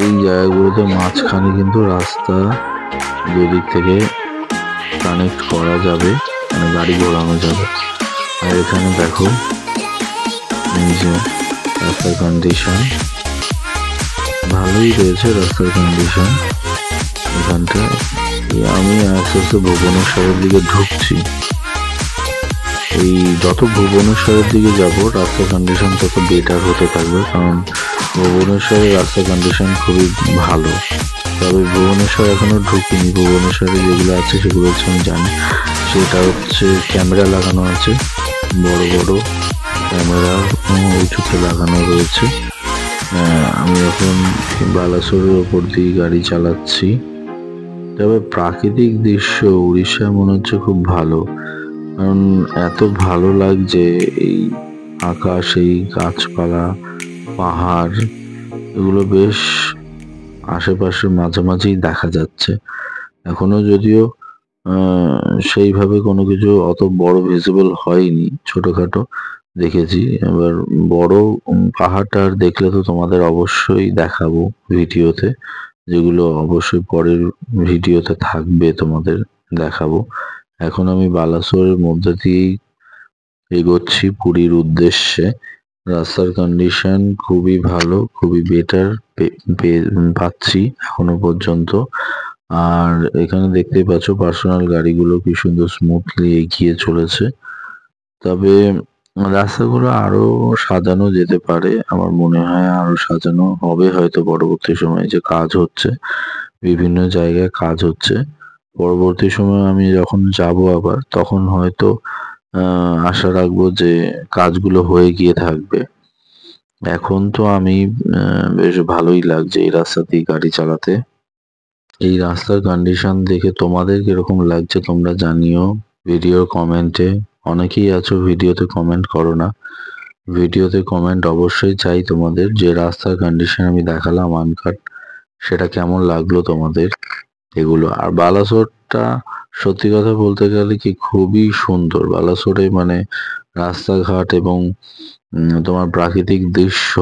এই জায়গাগুলোতে মাঝখানে কিন্তু রাস্তা দুদিক থেকে কানেক্ট করা যাবে, মানে গাড়ি ঘোরানো যাবে। আর এখানে দেখো এই যে রাস্তার কন্ডিশন ভালোই রয়েছে। রাস্তার কন্ডিশন এখানটা আমি আস্তে আস্তে ভুবনেশ্বরের দিকে ঢুকছি। এই যত ভুবনেশ্বরের দিকে যাব রাস্তার কন্ডিশন তত বেটার হতে থাকবে, কারণ ভুবনেশ্বরের রাস্তার কন্ডিশন খুবই ভালো। তবে ভুবনেশ্বর এখনো ঢুকিনি। ভুবনেশ্বরে যেগুলো আছে সেগুলো হচ্ছে আমি জানি, সেটা হচ্ছে ক্যামেরা লাগানো আছে, বড় বড় ক্যামেরা উঁচুতে লাগানো রয়েছে। আমি এখন বালাসোরের ওপর দিয়ে গাড়ি চালাচ্ছি। তবে প্রাকৃতিক দৃশ্য উড়িষ্যায় মনে হচ্ছে খুব ভালো, কারণ এত ভালো লাগছে এই আকাশ, এই গাছপালা, পাহাড়, এগুলো বেশ আশেপাশে মাঝামাঝি দেখা যাচ্ছে। এখনো যদিও সেইভাবে কোনো কিছু অত বড় ভিজিবল হয়নি, ছোটখাটো দেখেছি। এবার বড় পাহাড়টা দেখলে তো তোমাদের অবশ্যই দেখাবো ভিডিওতে, যেগুলো অবশ্যই পরের ভিডিওতে থাকবে, তোমাদের দেখাবো। এখন আমি বালাসোরের মধ্যে দিয়েই এগোচ্ছি পুরীর উদ্দেশ্যে। রাস্তার কন্ডিশন খুবই ভালো, খুবই বেটার পাচ্ছি এখনো পর্যন্ত। আর এখানে দেখতেই পাচ্ছ পার্সোনাল গাড়িগুলো কি সুন্দর স্মুথলি এগিয়ে চলেছে। তবে রাস্তাগুলো আরো সাজানো যেতে পারে, আমার মনে হয় আরো সাজানো হবে হয়তো পরবর্তী সময়ে, যে কাজ হচ্ছে, বিভিন্ন জায়গায় কাজ হচ্ছে। পরবর্তী সময় আমি যখন যাব আবার, তখন হয়তো আশা রাখবো যে কাজগুলো হয়ে গিয়ে থাকবে। এখন তো আমি বেশ ভালোই লাগছে এই রাস্তা দিয়ে গাড়ি চালাতে। এই রাস্তার কন্ডিশন দেখে তোমাদের কিরকম লাগছে তোমরা জানিও ভিডিওর কমেন্টে। অনেকেই আছো ভিডিওতে কমেন্ট করো না, ভিডিওতে কমেন্ট অবশ্যই চাই তোমাদের, যে রাস্তার কন্ডিশন আমি দেখালাম আনকাট, সেটা কেমন লাগলো তোমাদের এগুলো। আর বালাসোরটা সত্যি কথা বলতে গেলে কি খুবই সুন্দর। বালাসোরে মানে রাস্তাঘাট এবং তোমার প্রাকৃতিক দৃশ্য,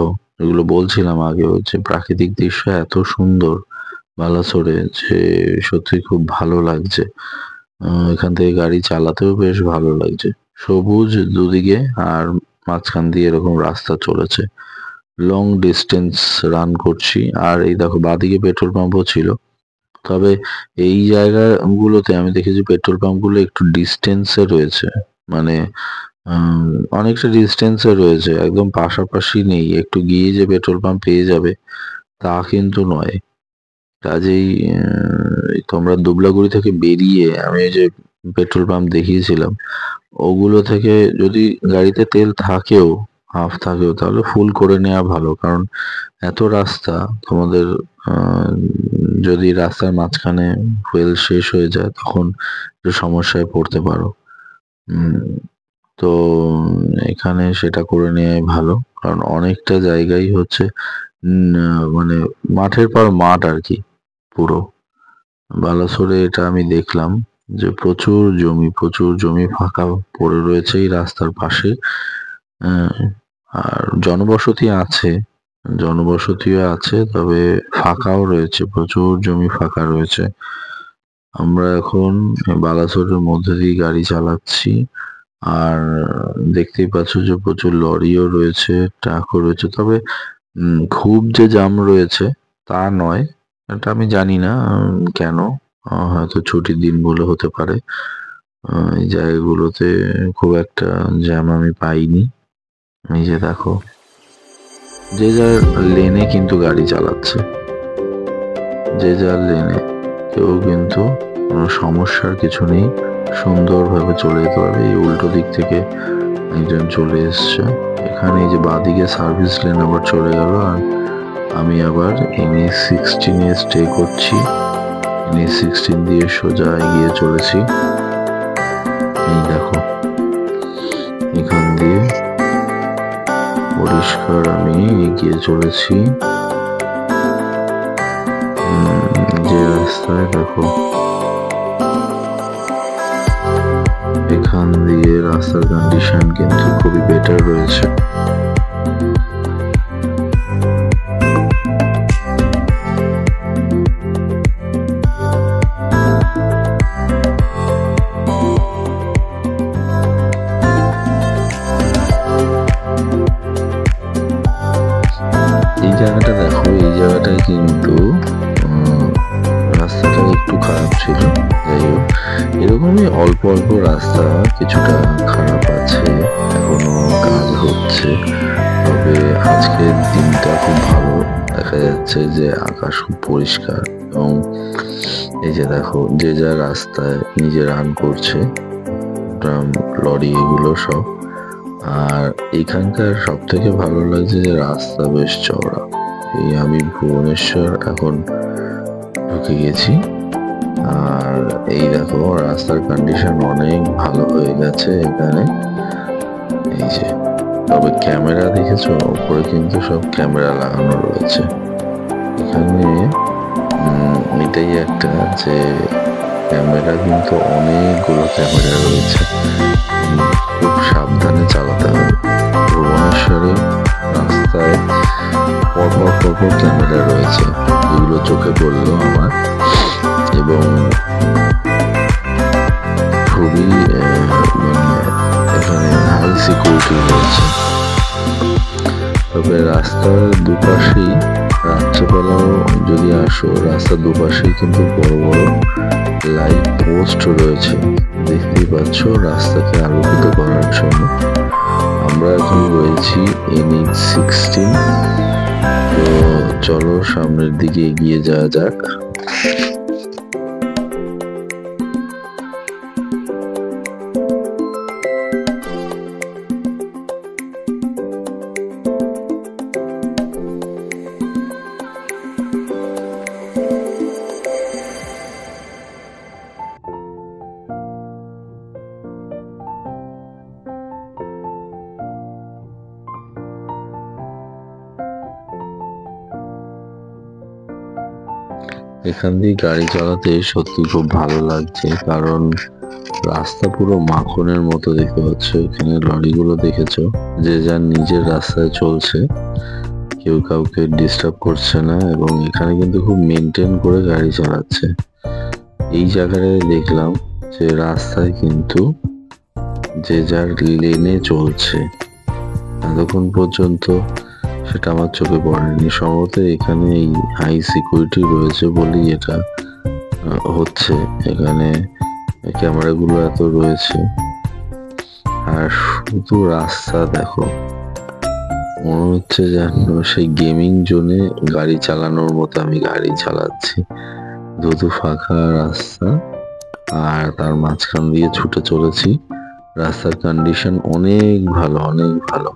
এগুলো বলছিলাম আগে, হচ্ছে প্রাকৃতিক দৃশ্য এত সুন্দর বালাসোরে যে সত্যি খুব ভালো লাগছে। এখান থেকে গাড়ি চালাতেও বেশ ভালো লাগছে। সবুজ দুদিকে, আর মাঝখান দিয়ে এরকম রাস্তা চলেছে। লং ডিস্টেন্স রান করছি। আর এই দেখো বাদিকে পেট্রোল পাম্পও ছিল। তবে এই জায়গাগুলোতে আমি দেখেছি পেট্রোল পাম্পগুলো একটু ডিস্টেন্সে রয়েছে, মানে আম, অনেকটা ডিস্টেন্সে রয়েছে, একদম পাশাপাশি নেই, একটু গিয়ে যে পেট্রোল পাম্প পেয়ে যাবে তা কিন্তু নয়। কাজেই তোমরা দুবলাগুড়ি থেকে বেরিয়ে আমি এই যে পেট্রোল পাম্প দেখিয়েছিলাম ওগুলো থেকে যদি গাড়িতে তেল থাকেও, হাফ থাকেও, তাহলে ফুল করে নেওয়া ভালো। কারণ এত রাস্তা তোমাদের, আহ, যদি রাস্তার মাঝখানে ফুয়েল শেষ হয়ে যায় তখন একটু সমস্যায় পড়তে পারো। তো এখানে সেটা করে নেওয়াই ভালো, কারণ অনেকটা জায়গায় হচ্ছে মানে মাঠের পর মাঠ আর কি পুরো। বালাসোরে এটা আমি দেখলাম যে প্রচুর জমি ফাঁকা পড়ে রয়েছে এই রাস্তার পাশে। আহ, আর জনবসতিও আছে, তবে ফাঁকাও রয়েছে, প্রচুর জমি ফাঁকা রয়েছে। আমরা এখন বালাসোরের মধ্যে দিয়ে গাড়ি চালাচ্ছি, আর দেখতেই পাচ্ছ যে প্রচুর লরিও রয়েছে, ট্রাকও রয়েছে। তবে খুব যে জ্যাম রয়েছে তা নয়, এটা আমি জানি না কেন, হয়তো ছুটির দিন বলে হতে পারে। এই জায়গাগুলোতে খুব একটা জ্যাম আমি পাইনি। এই যে দেখো, যে যার লেনে কিন্তু গাড়ি চালাচ্ছে, যে যার লেনে, কেউ কিন্তু কোনো সমস্যার কিছু নেই, সুন্দরভাবে চলে যেতে পারবে। এই উল্টো দিক থেকে একজন চলে এসছে, এখানে এই যে বাঁদিকে সার্ভিস লেন আবার চলে গেল, আর আমি আবার NH16 এ স্টে করছি। NH16 দিয়ে সোজা এগিয়ে চলেছি। এই দেখো, এখান দিয়ে পরিষ্কার আমি এগিয়ে চলেছি। যে রাস্তায় দেখো, এখান দিয়ে রাস্তার কন্ডিশন কিন্তু খুবই বেটার রয়েছে। এই জায়গাটা দেখো, এই জায়গাটায় কিন্তু রাস্তাটা একটু খারাপ ছিল। যাই হোক, এরকমই অল্প অল্প রাস্তা কিছুটা খারাপ আছে, এখনো কাজ হচ্ছে। তবে আজকের দিনটা খুব ভালো, দেখা যাচ্ছে যে আকাশ খুব পরিষ্কার, এবং এই যে দেখো যে যা রাস্তায় নিজে রান করছে, ট্রাম, লরি, এগুলো সব। আর এখানকার সব থেকে ভালো লাগছে যে রাস্তা বেশ চওড়া। এই আমি ভুবনেশ্বর এখন ঢুকে গেছি, আর এই দেখো রাস্তার কন্ডিশন অনেক ভালো হয়ে গেছে এখানে। এই যে, তবে ক্যামেরা দেখেছো, উপরে কিন্তু সব ক্যামেরা লাগানো রয়েছে এখানে। এটাই একটা যে ক্যামেরা, কিন্তু অনেকগুলো ক্যামেরা রয়েছে, খুব সাবধানে চালাতে হবে। ভুবনেশ্বরে রাস্তায় পরপর ক্যামেরা রয়েছে, এগুলো চোখে পড়লো আমার, এবং খুবই মানে এখানে হাই সিকিউরিটি রয়েছে। তবে রাস্তার দুপাশেই, রাত্রেবেলাও যদি আসো, রাস্তার দুপাশেই কিন্তু বড় বড় লাইট পোস্ট রয়েছে, দেখতেই পাচ্ছ, রাস্তাকে আলোকিত করার জন্য। আমরা এখন রয়েছি NH16। তো চলো সামনের দিকে এগিয়ে যাওয়া যাক। এখান দিয়ে গাড়ি চালাতে সত্যি খুব ভালো লাগছে, কারণ রাস্তা পুরো মাখনের মতো দেখতে পাচ্ছ। এখানে লরিগুলো দেখেছো, যে যার নিজের রাস্তায় চলছে, কেউ কাউকে ডিস্টার্ব করছে না, এবং এখানে কিন্তু খুব মেনটেন করে গাড়ি চালাচ্ছে। এই জায়গাটায় দেখলাম যে রাস্তায় কিন্তু যে যার লেনে চলছে, এতক্ষণ পর্যন্ত সেটা আমার চোখে পড়েনি। সম্ভবত এখানে এই হাই সিকিউরিটি রয়েছে বলেই এটা হচ্ছে, এখানে ক্যামেরাগুলো এত রয়েছে। আর শুধু রাস্তা দেখো, মনে হচ্ছে যেন সেই গেমিং জোনে গাড়ি চালানোর মতো আমি গাড়ি চালাচ্ছি। দুটো ফাঁকা রাস্তা আর তার মাঝখান দিয়ে ছুটে চলেছি। রাস্তার কন্ডিশন অনেক ভালো, অনেক ভালো।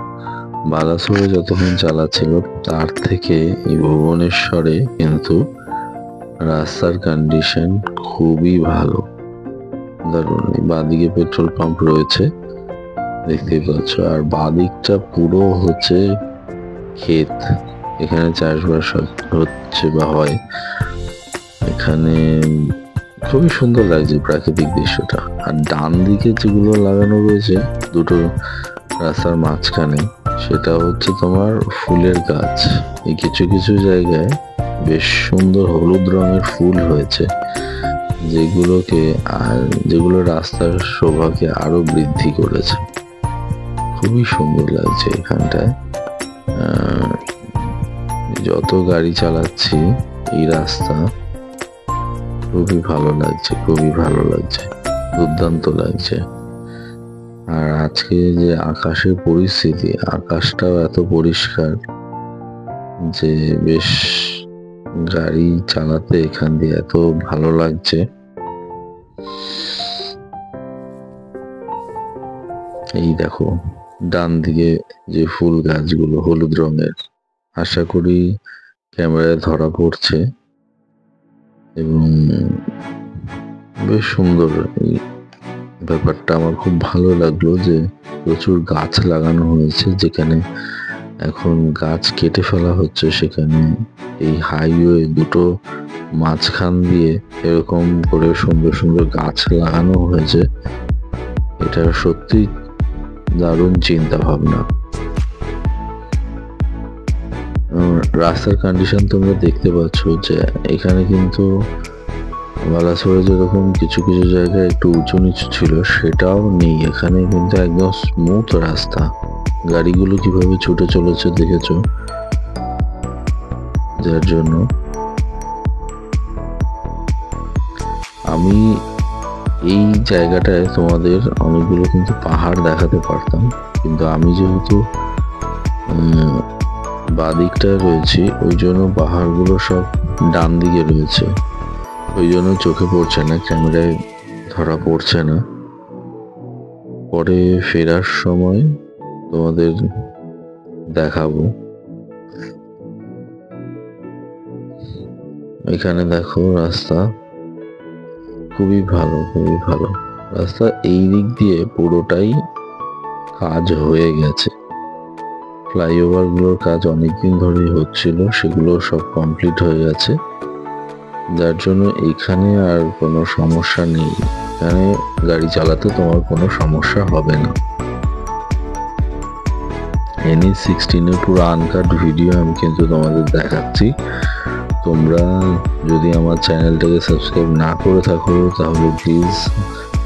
বালাসোরে যতক্ষণ চালাচ্ছিল তার থেকে এই ভুবনেশ্বরে কিন্তু রাস্তার কন্ডিশন খুবই ভালো, দারুণ। বাঁদিকে পেট্রোল পাম্প রয়েছে দেখতেই পাচ্ছ, আর বাঁদিকটা পুরো হচ্ছে ক্ষেত, এখানে চাষবাস হচ্ছে বা হয়। এখানে খুবই সুন্দর লাগছে প্রাকৃতিক দৃশ্যটা। আর ডান দিকে যেগুলো লাগানো রয়েছে দুটো রাস্তার মাঝখানে, সেটা হচ্ছে তোমার ফুলের গাছ। এই কিছু কিছু জায়গায় বেশ সুন্দর হলুদ রঙের ফুল হয়েছে, যেগুলো রাস্তার শোভাকে আরো বৃদ্ধি করেছে। খুবই সুন্দর লাগছে এখানটায়। যত গাড়ি চালাচ্ছি এই রাস্তা খুবই ভালো লাগছে, খুবই ভালো লাগছে, দুর্দান্ত লাগছে। আর আজকে যে আকাশের পরিস্থিতি, আকাশটাও এত পরিষ্কার যে বেশ গাড়ি চালাতে এখান দিয়ে এত ভালো লাগছে। এই দেখো ডান দিকে যে ফুল গাছগুলো হলুদ রঙের, আশা করি ক্যামেরায় ধরা পড়ছে এবং বেশ সুন্দর। এই ব্যাপারটা আমার খুব ভালো লাগলো যে প্রচুর গাছ লাগানো হয়েছে। যেখানে এখন গাছ কেটে ফেলা হচ্ছে, সেখানে এই হাইওয়ে দুটো মাঝখান দিয়ে এরকম করে সুন্দর সুন্দর গাছ লাগানো হয়েছে। এটা সত্যি দারুণ চিন্তা ভাবনা। রাস্তার কন্ডিশন তোমরা দেখতে পাচ্ছ যে এখানে কিন্তু বালাসোরে যেরকম কিছু কিছু জায়গায় একটু উঁচু নিচু ছিল, সেটাও নেই। এখানে কিন্তু একদম স্মুথ রাস্তা। গাড়িগুলো কিভাবে ছুটে চলেছে দেখেছো, যার জন্য আমি এই জায়গাটায় তোমাদের অনেকগুলো কিন্তু পাহাড় দেখাতে পারতাম, কিন্তু আমি যেহেতু বাদিকটায় রয়েছি ওই জন্য পাহাড়গুলো সব ডান দিকে রয়েছে, ওই জন্য চোখে পড়ছে না, ক্যামেরায় ধরা পড়ছে না। পরে ফেরার সময় তোমাদের দেখাবো। এখানে দেখো রাস্তা খুবই ভালো, খুবই ভালো রাস্তা। এই দিক দিয়ে পুরোটাই কাজ হয়ে গেছে। ফ্লাইওভার গুলোর কাজ অনেকদিন ধরেই হচ্ছিল, সেগুলো সব কমপ্লিট হয়ে গেছে, যার জন্য এখানে আর কোনো সমস্যা নেই। এখানে গাড়ি চালাতে তোমার কোনো সমস্যা হবে না। NH16 পুরো আনকাট ভিডিও আমি কিন্তু তোমাদের দেখাচ্ছি। তোমরা যদি আমার চ্যানেলটাকে সাবস্ক্রাইব না করে থাকো তাহলে প্লিজ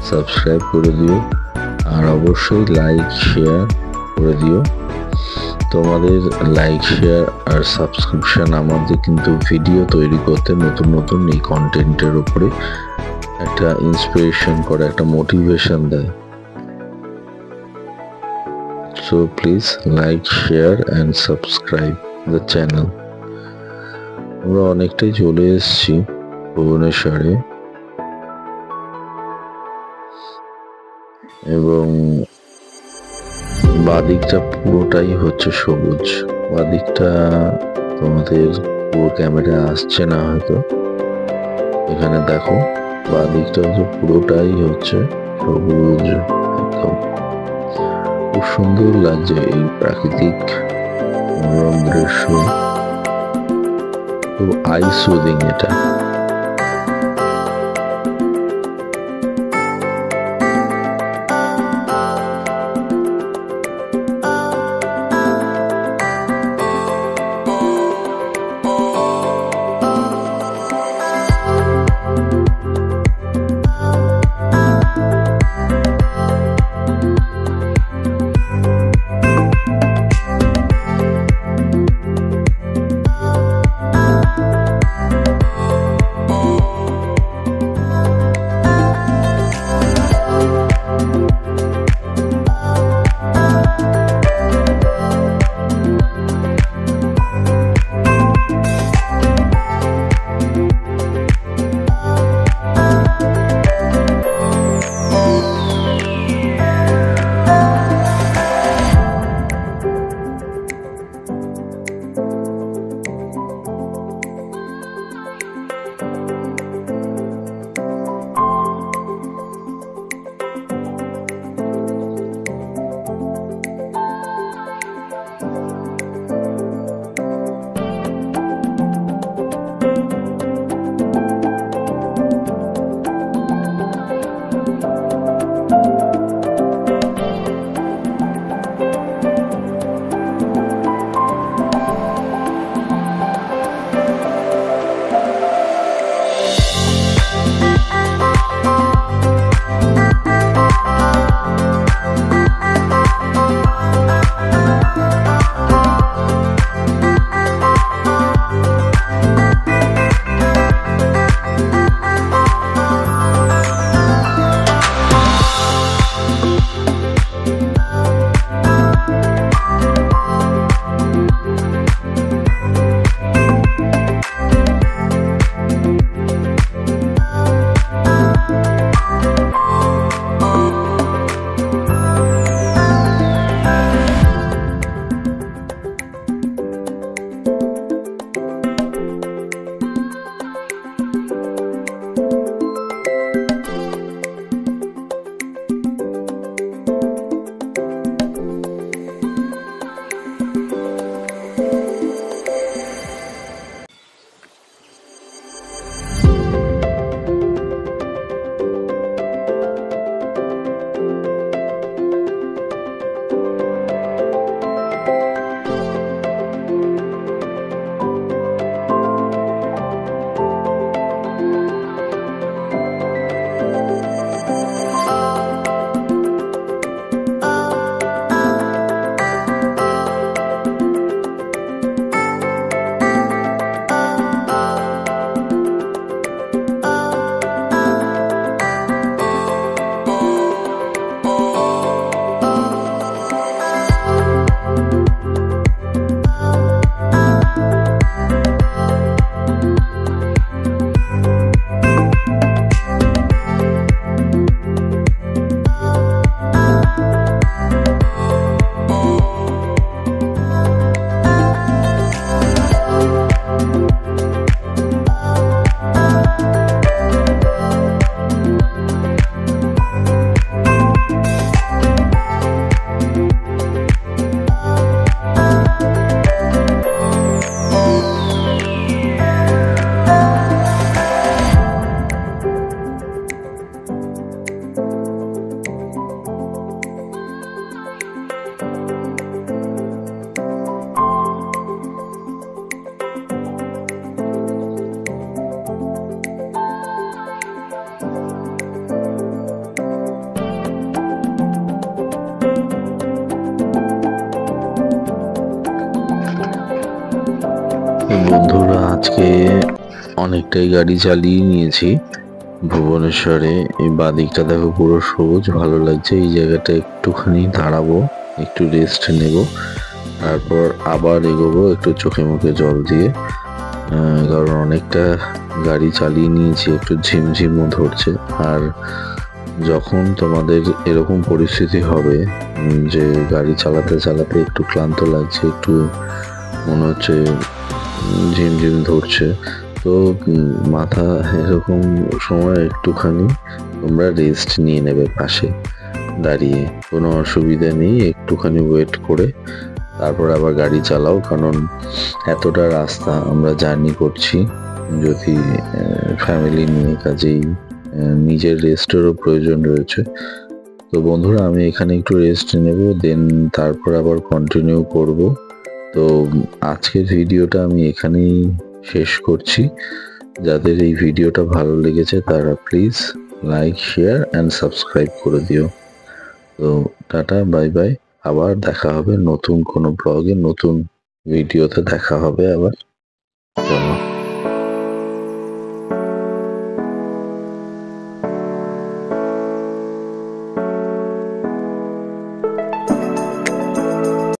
সাবস্ক্রাইব করে দিও, আর অবশ্যই লাইক শেয়ার করে দিও। তোমাদের লাইক শেয়ার আর সাবস্ক্রিপশন আমাদের কিন্তু ভিডিও তৈরি করতে, নতুন নতুন এই কন্টেন্টের উপরে একটা ইন্সপিরেশন করে, একটা মোটিভেশন দেয়। So please like, share and subscribe the channel. আমরা অনেকটাই চলে এসেছি ভুবনেশ্বরে, এবং বাদিকটা পুরোটাই হচ্ছে সবুজ। বাদিকটা তোমাদের পুরো ক্যামেরা আসছে না হয়তো, এখানে দেখো বাদিকটা হচ্ছে পুরোটাই হচ্ছে সবুজ একদম। খুব সুন্দর লাগছে এই প্রাকৃতিক মনোরম দৃশ্য, খুব আই সুদিং এটা। বন্ধুরা, আজকে অনেকটাই গাড়ি চালিয়ে নিয়েছি ভুবনেশ্বরে। এই বাদিকটা দেখো পুরো সবুজ, ভালো লাগছে। এই জায়গাটা একটুখানি দাঁড়াবো, একটু রেস্ট নেব, তারপর আবার এগোবো একটু চোখে মুখে জল দিয়ে, কারণ অনেকটা গাড়ি চালিয়ে নিয়েছি, একটু ঝিমঝিমও ধরছে। আর যখন তোমাদের এরকম পরিস্থিতি হবে যে গাড়ি চালাতে চালাতে একটু ক্লান্ত লাগছে, একটু মনে হচ্ছে ঝিমঝিম ধরছে, তো মাথা এরকম সময় একটুখানি তোমরা রেস্ট নিয়ে নেবে পাশে দাঁড়িয়ে, কোনো অসুবিধা নেই। একটুখানি ওয়েট করে তারপর আবার গাড়ি চালাও, কারণ এতটা রাস্তা আমরা জার্নি করছি যদি ফ্যামিলি নিয়ে, কাজেই নিজের রেস্টেরও প্রয়োজন রয়েছে। তো বন্ধুরা, আমি এখানে একটু রেস্ট নেব, দেন তারপর আবার কন্টিনিউ করব। তো আজকের ভিডিওটা আমি এখানেই শেষ করছি। যাদের এই ভিডিওটা ভালো লেগেছে তারা please like, share and subscribe করে দিও। তো টাটা, বাই বাই, আবার দেখা হবে নতুন কোনো ব্লগে, নতুন ভিডিওতে দেখা হবে আবার। চলো।